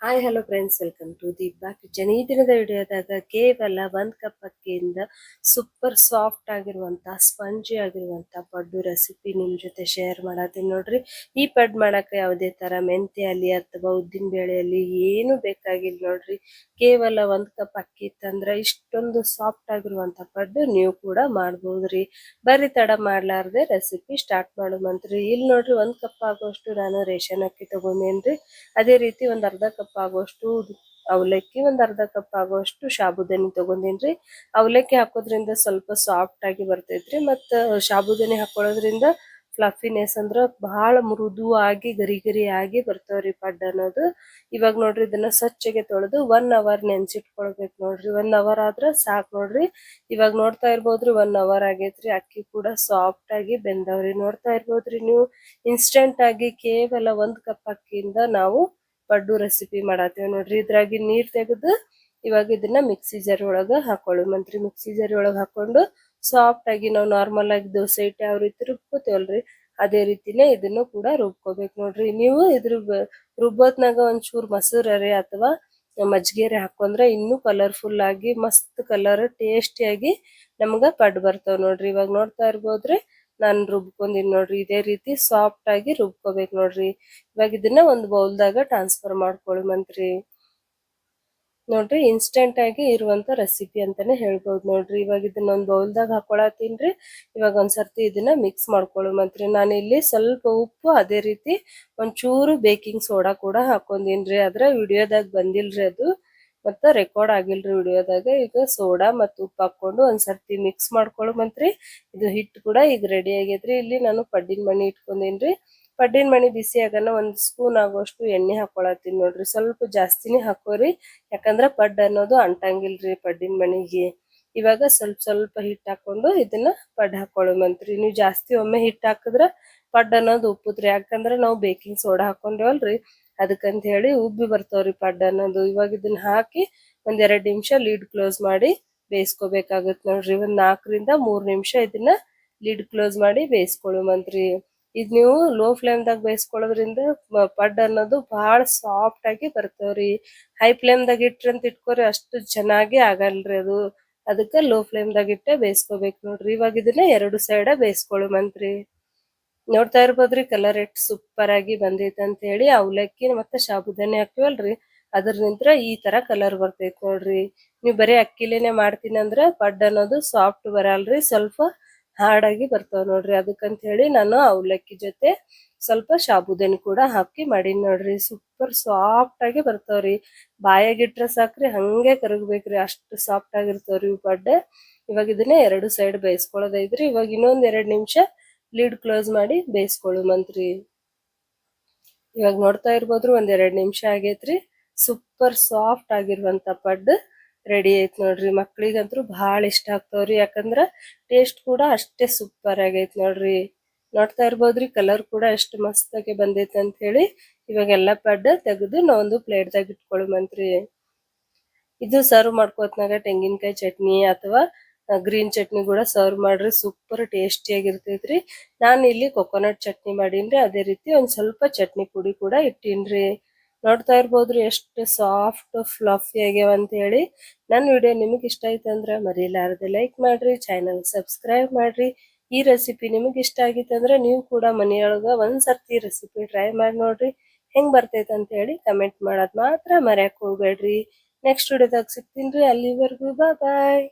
Hi hello friends, welcome to Deepa kitchen. ಈ ದಿನದ ವಿಡಿಯೋದಾಗ ಕೇವಲ 1 ಕಪ್ ಅಕ್ಕಿಯಿಂದ ಸೂಪರ್ ಸಾಫ್ಟ್ ಆಗಿರುವಂತ ಸ್ಪಂಜಿ ಆಗಿರುವಂತ ಪಡ್ಡು ರೆಸಿಪಿ ನಿಮ್ ಜೊತೆ ಶೇರ್ ಮಾಡತ್ತೀನಿ ನೋಡ್ರಿ. ಈ ಪಡ್ ಮಾಡಕ್ಕೆ ಯಾವುದೇ ತರ ಮೆಂತ್ಯ ಅಲ್ಲಿ ಅಥವಾ ಉದ್ದಿನ ಬೇಳೆಯಲ್ಲಿ ಏನು ಬೇಕಾಗಿಲ್ಲ ನೋಡ್ರಿ. ಕೇವಲ 1 ಕಪ್ ಅಕ್ಕಿ ತಂದ್ರೆ ಇಷ್ಟೊಂದು ಸಾಫ್ಟ್ ಆಗಿರುವಂತ ಪಡ್ಡು ನೀವು ಕೂಡ ಮಾಡ್ಬೋದ್ರಿ. ಬರ್ರಿ ತಡ ಮಾಡ್ಲಾರ್ದೆ ರೆಸಿಪಿ ಸ್ಟಾರ್ಟ್ ಮಾಡುವಂತ್ರಿ. ಇಲ್ಲಿ ನೋಡ್ರಿ 1 ಕಪ್ ಆಗುವಷ್ಟು ನಾನು ರೇಷನ್ ಅಕ್ಕಿ ತಗೊಂಡೇನ್ರಿ. ಅದೇ ರೀತಿ ಒಂದ್ ಅರ್ಧ ಕಪ್ ಆಗುವಷ್ಟು ಅವಲಕ್ಕಿ, ಒಂದ್ ಅರ್ಧ ಕಪ್ ಆಗುವಷ್ಟು ಸಾಬುದಾನಿ ತಗೊಂಡೇನ್ರಿ. ಅವಲಕ್ಕಿ ಹಾಕೋದ್ರಿಂದ ಸ್ವಲ್ಪ ಸಾಫ್ಟ್ ಆಗಿ ಬರ್ತೈತ್ರಿ, ಮತ್ತ ಸಾಬುದಾನಿ ಹಾಕೊಳ್ಳೋದ್ರಿಂದ ಫ್ಲಫಿನೆಸ್ ಅಂದ್ರ ಬಹಳ ಮೃದುವಾಗಿ ಗರಿ ಗರಿ ಆಗಿ ಬರ್ತಾವ್ರಿ ಪಡ್ಡ ಅನ್ನೋದು. ಇವಾಗ ನೋಡ್ರಿ ಇದನ್ನ ಸ್ವಚ್ಛಗೆ ತೊಳೆದು 1 ಅವರ್ ನೆನ್ಸಿಟ್ಕೊಳ್ಬೇಕು ನೋಡ್ರಿ. 1 ಅವರ್ ಆದ್ರ ಸಾಕ್ ನೋಡ್ರಿ. ಇವಾಗ ನೋಡ್ತಾ ಇರ್ಬೋದ್ರಿ 1 ಅವರ್ ಆಗೇತ್ರಿ. ಅಕ್ಕಿ ಕೂಡ ಸಾಫ್ಟ್ ಆಗಿ ಬೆಂದವ್ರಿ. ನೋಡ್ತಾ ಇರ್ಬೋದ್ರಿ ನೀವು. ಇನ್ಸ್ಟೆಂಟ್ ಆಗಿ ಕೇವಲ 1 ಕಪ್ ಅಕ್ಕಿಯಿಂದ ನಾವು ಪಡ್ಡು ರೆಸಿಪಿ ಮಾಡತ್ತೇವೆ ನೋಡ್ರಿ. ಇದ್ರಾಗಿ ನೀರ್ ತೆಗೆದು ಇವಾಗ ಇದನ್ನ ಮಿಕ್ಸಿ ಜಾರ್ ಒಳಗ ಹಾಕೊಳ್ಳುವಂತ್ರಿ. ಮಿಕ್ಸಿ ಜಾರ್ ಒಳಗ ಹಾಕೊಂಡು ಸಾಫ್ಟ್ ಆಗಿ ನಾವು ನಾರ್ಮಲ್ ಆಗಿ ದೋಸೆ ಹಿಟ್ಟು ಯಾವ ರೀತಿ ರುಬ್ಕೋತೇವಲ್ರಿ, ಅದೇ ರೀತಿನೇ ಇದನ್ನು ಕೂಡ ರುಬ್ಕೋಬೇಕು ನೋಡ್ರಿ. ನೀವು ಇದ್ರ ರುಬ್ಬೋತ್ನಾಗ ಒಂಚೂರು ಮೊಸರರೆ ಅಥವಾ ಮಜ್ಜಿಗೆರೆ ಹಾಕೊಂಡ್ರೆ ಇನ್ನೂ ಕಲರ್ಫುಲ್ ಆಗಿ ಮಸ್ತ್ ಕಲರ್ ಟೇಸ್ಟಿಯಾಗಿ ನಮ್ಗ ಪಡ್ ಬರ್ತಾವ ನೋಡ್ರಿ. ಇವಾಗ ನೋಡ್ತಾ ಇರ್ಬೋದ್ರಿ ನಾನ್ ರುಬ್ಕೊಂಡಿನಿ ನೋಡ್ರಿ. ಇದೇ ರೀತಿ ಸಾಫ್ಟ್ ಆಗಿ ರುಬ್ಕೋಬೇಕು ನೋಡ್ರಿ. ಇವಾಗ ಇದನ್ನ ಒಂದು ಬೌಲ್ದಾಗ ಟ್ರಾನ್ಸ್ಫರ್ ಮಾಡ್ಕೊಳ್ಳುವಂತ್ರಿ. ನೋಡ್ರಿ ಇನ್ಸ್ಟೆಂಟ್ ಆಗಿ ಇರುವಂತ ರೆಸಿಪಿ ಅಂತಾನೆ ಹೇಳ್ಬೋದು ನೋಡ್ರಿ. ಇವಾಗ ಇದನ್ನ ಒಂದ್ ಬೌಲ್ದಾಗ ಹಾಕೊಳತ್ತೀನ್ರಿ. ಇವಾಗ ಒಂದ್ಸರ್ತಿ ಇದನ್ನ ಮಿಕ್ಸ್ ಮಾಡ್ಕೊಳ್ಳುವಂತ್ರಿ. ನಾನು ಇಲ್ಲಿ ಸ್ವಲ್ಪ ಉಪ್ಪು, ಅದೇ ರೀತಿ ಒಂಚೂರು ಬೇಕಿಂಗ್ ಸೋಡಾ ಕೂಡ ಹಾಕೊಂಡೀನ್ರಿ. ಅದ್ರ ವಿಡಿಯೋದಾಗ ಬಂದಿಲ್ರಿ ಅದು, ಮತ್ತ ರೆಕಾರ್ಡ್ ಆಗಿಲ್ರಿ ವಿಡಿಯೋದಾಗ. ಈಗ ಸೋಡಾ ಮತ್ತು ಉಪ್ಪು ಹಾಕೊಂಡು ಒಂದ್ಸರ್ತಿ ಮಿಕ್ಸ್ ಮಾಡ್ಕೊಳ್ಳುವಂತ್ರಿ. ಇದು ಹಿಟ್ಟು ಕೂಡ ಈಗ ರೆಡಿ ಆಗೈತ್ರಿ. ಇಲ್ಲಿ ನಾನು ಪಡ್ಡಿನ ಮಣಿ ಇಟ್ಕೊಂಡೇನ್ರಿ. ಪಡ್ಡಿನ ಮಣಿ ಬಿಸಿ ಆಗನ 1 ಸ್ಪೂನ್ ಆಗುವಷ್ಟು ಎಣ್ಣೆ ಹಾಕೊಳತ್ತೀನಿ ನೋಡ್ರಿ. ಸ್ವಲ್ಪ ಜಾಸ್ತಿನೇ ಹಾಕೋರಿ, ಯಾಕಂದ್ರ ಪಡ್ ಅನ್ನೋದು ಅಂಟಂಗಿಲ್ರಿ ಪಡ್ಡಿನ ಮಣಿಗೆ. ಇವಾಗ ಸ್ವಲ್ಪ ಸ್ವಲ್ಪ ಹಿಟ್ಟು ಹಾಕೊಂಡು ಇದನ್ನ ಪಡ್ ಹಾಕೊಳ್ಳುವಂತ್ರಿ. ನೀವು ಜಾಸ್ತಿ ಒಮ್ಮೆ ಹಿಟ್ಟು ಹಾಕಿದ್ರ ಪಡ್ ಅನ್ನೋದು ಉಪ್ಪುತ್ರಿ, ಯಾಕಂದ್ರ ನಾವು ಬೇಕಿಂಗ್ ಸೋಡಾ ಹಾಕೊಂಡೇವಲ್ರಿ, ಅದಕ್ಕಂತ ಹೇಳಿ ಉಬ್ಬಿ ಬರ್ತಾವ್ರಿ ಪಡ್ ಅನ್ನೋದು. ಇವಾಗ ಇದನ್ನ ಹಾಕಿ ಒಂದ್ 2 ನಿಮಿಷ ಲೀಡ್ ಕ್ಲೋಸ್ ಮಾಡಿ ಬೇಯಿಸ್ಕೋಬೇಕಾಗತ್ ನೋಡ್ರಿ. ಒಂದ್ 4 ರಿಂದ 3 ನಿಮಿಷ ಇದನ್ನ ಲಿಡ್ ಕ್ಲೋಸ್ ಮಾಡಿ ಬೇಯಿಸ್ಕೊಳ್ಳುವಂತ್ರಿ. ಇದ್ ನೀವು ಲೋ ಫ್ಲೇಮ್ದಾಗ ಬೇಯಿಸ್ಕೊಳ್ಳೋದ್ರಿಂದ ಪಡ್ ಅನ್ನೋದು ಬಹಳ ಸಾಫ್ಟ್ ಆಗಿ ಬರ್ತಾವ್ರಿ. ಹೈ ಫ್ಲೇಮ್ದಾಗ ಇಟ್ರಂತ ಇಟ್ಕೋರಿ ಅಷ್ಟು ಚೆನ್ನಾಗಿ ಆಗಲ್ರಿ ಅದು. ಅದಕ್ಕ ಲೋ ಫ್ಲೇಮ್ದಾಗ ಇಟ್ಟೆ ಬೇಯಿಸ್ಕೋಬೇಕು ನೋಡ್ರಿ. ಇವಾಗ ಇದನ್ನ 2 ಸೈಡ ಬೇಯಿಸ್ಕೊಳ್ಳುವಂತ್ರಿ. ನೋಡ್ತಾ ಇರ್ಬೋದ್ರಿ ಕಲರ್ ಎಷ್ಟ್ ಸೂಪರ್ ಆಗಿ ಬಂದೈತೆ ಅಂತ ಹೇಳಿ. ಅವಲಕ್ಕಿ ಮತ್ತೆ ಸಾಬುದಾನಿ ಹಾಕಿವಲ್ರಿ, ಅದ್ರ ನಿಂತ್ರ ಈ ತರ ಕಲರ್ ಬರ್ತೈತ್ ನೋಡ್ರಿ. ನೀವ್ ಬರೀ ಅಕ್ಕಿಲೇನೆ ಮಾಡ್ತೀನಿ ಅಂದ್ರ ಪಡ್ ಅನ್ನೋದು ಸಾಫ್ಟ್ ಬರಲ್ರಿ, ಸ್ವಲ್ಪ ಹಾರ್ಡ್ ಆಗಿ ಬರ್ತಾವ ನೋಡ್ರಿ. ಅದಕ್ಕಂತ ಹೇಳಿ ನಾನು ಅವಲಕ್ಕಿ ಜೊತೆ ಸ್ವಲ್ಪ ಸಾಬುದಾನಿ ಕೂಡ ಹಾಕಿ ಮಾಡೀನಿ ನೋಡ್ರಿ. ಸೂಪರ್ ಸಾಫ್ಟ್ ಆಗಿ ಬರ್ತಾವ್ರಿ. ಬಾಯಾಗಿಟ್ರ ಸಾಕ್ರಿ ಹಂಗೆ ಕರಗಬೇಕ್ರಿ, ಅಷ್ಟು ಸಾಫ್ಟ್ ಆಗಿರ್ತಾವ್ರಿ ಇವ್ ಪಡ್ಡ. ಇವಾಗ ಇದನ್ನ 2 ಸೈಡ್ ಬೇಯಿಸ್ಕೊಳ್ಳೋದೈತ್ರಿ. ಇವಾಗ ಇನ್ನೊಂದ್ 2 ನಿಮಿಷ ಲಿಡ್ ಕ್ಲೋಸ್ ಮಾಡಿ ಬೇಯಿಸ್ಕೊಳ್ಳುವಂತ್ರಿ. ಇವಾಗ ನೋಡ್ತಾ ಇರ್ಬೋದ್ರಿ 1-2 ನಿಮಿಷ ಆಗೇತ್ರಿ. ಸೂಪರ್ ಸಾಫ್ಟ್ ಆಗಿರುವಂತ ಪಡ್ ರೆಡಿ ಐತ್ ನೋಡ್ರಿ. ಮಕ್ಳಿಗಂತೂ ಬಹಳ ಇಷ್ಟ ಆಗ್ತಾವ್ರಿ, ಯಾಕಂದ್ರ ಟೇಸ್ಟ್ ಕೂಡ ಅಷ್ಟೇ ಸೂಪರ್ ಆಗೈತ್ ನೋಡ್ರಿ. ನೋಡ್ತಾ ಇರ್ಬೋದ್ರಿ ಕಲರ್ ಕೂಡ ಎಷ್ಟು ಮಸ್ತ್ ಆಗಿ ಬಂದೈತೆ ಅಂತ ಹೇಳಿ. ಇವಾಗ ಎಲ್ಲಾ ಪಡ್ಡ ತೆಗೆದು ನಾವೊಂದು ಪ್ಲೇಟ್ದಾಗ ಇಟ್ಕೊಳ್ಳುವಂತ್ರಿ. ಇದು ಸರ್ವ್ ಮಾಡ್ಕೋತ್ನಾಗ ತೆಂಗಿನಕಾಯಿ ಚಟ್ನಿ ಅಥವಾ ಗ್ರೀನ್ ಚಟ್ನಿ ಕೂಡ ಸರ್ವ್ ಮಾಡ್ರಿ, ಸೂಪರ್ ಟೇಸ್ಟಿ ಆಗಿರ್ತೈತ್ರಿ. ನಾನು ಇಲ್ಲಿ ಕೊಕೊನಟ್ ಚಟ್ನಿ ಮಾಡೀನ್ರಿ. ಅದೇ ರೀತಿ ಒಂದ್ ಸ್ವಲ್ಪ ಚಟ್ನಿ ಪುಡಿ ಕೂಡ ಇಟ್ಟೀನ್ರಿ. ನೋಡ್ತಾ ಇರ್ಬೋದ್ರಿ ಎಷ್ಟು ಸಾಫ್ಟ್ ಫ್ಲಫಿ ಆಗ್ಯಾವ ಅಂತ ಹೇಳಿ. ನನ್ನ ವಿಡಿಯೋ ನಿಮಗೆ ಇಷ್ಟ ಆಯ್ತು ಅಂದ್ರ ಮರಿಲಾರದೆ ಲೈಕ್ ಮಾಡ್ರಿ, ಚಾನಲ್ ಸಬ್ಸ್ಕ್ರೈಬ್ ಮಾಡ್ರಿ. ಈ ರೆಸಿಪಿ ನಿಮಗೆ ಇಷ್ಟ ಆಗಿತ್ತು ಅಂದ್ರೆ ನೀವು ಕೂಡ ಮನೆಯೊಳಗ ಒಂದ್ಸರ್ತಿ ರೆಸಿಪಿ ಟ್ರೈ ಮಾಡಿ ನೋಡ್ರಿ. ಹೆಂಗ್ ಬರ್ತೈತೆ ಅಂತ ಹೇಳಿ ಕಮೆಂಟ್ ಮಾಡೋದ್ ಮಾತ್ರ ಮರ್ಯಾಕ್ ಹೋಗ್ಬೇಡ್ರಿ. ನೆಕ್ಸ್ಟ್ ವಿಡಿಯೋದಾಗ ಸಿಗ್ತೀನಿ. ಅಲ್ಲಿವರೆಗೂ ಬಾಯ್.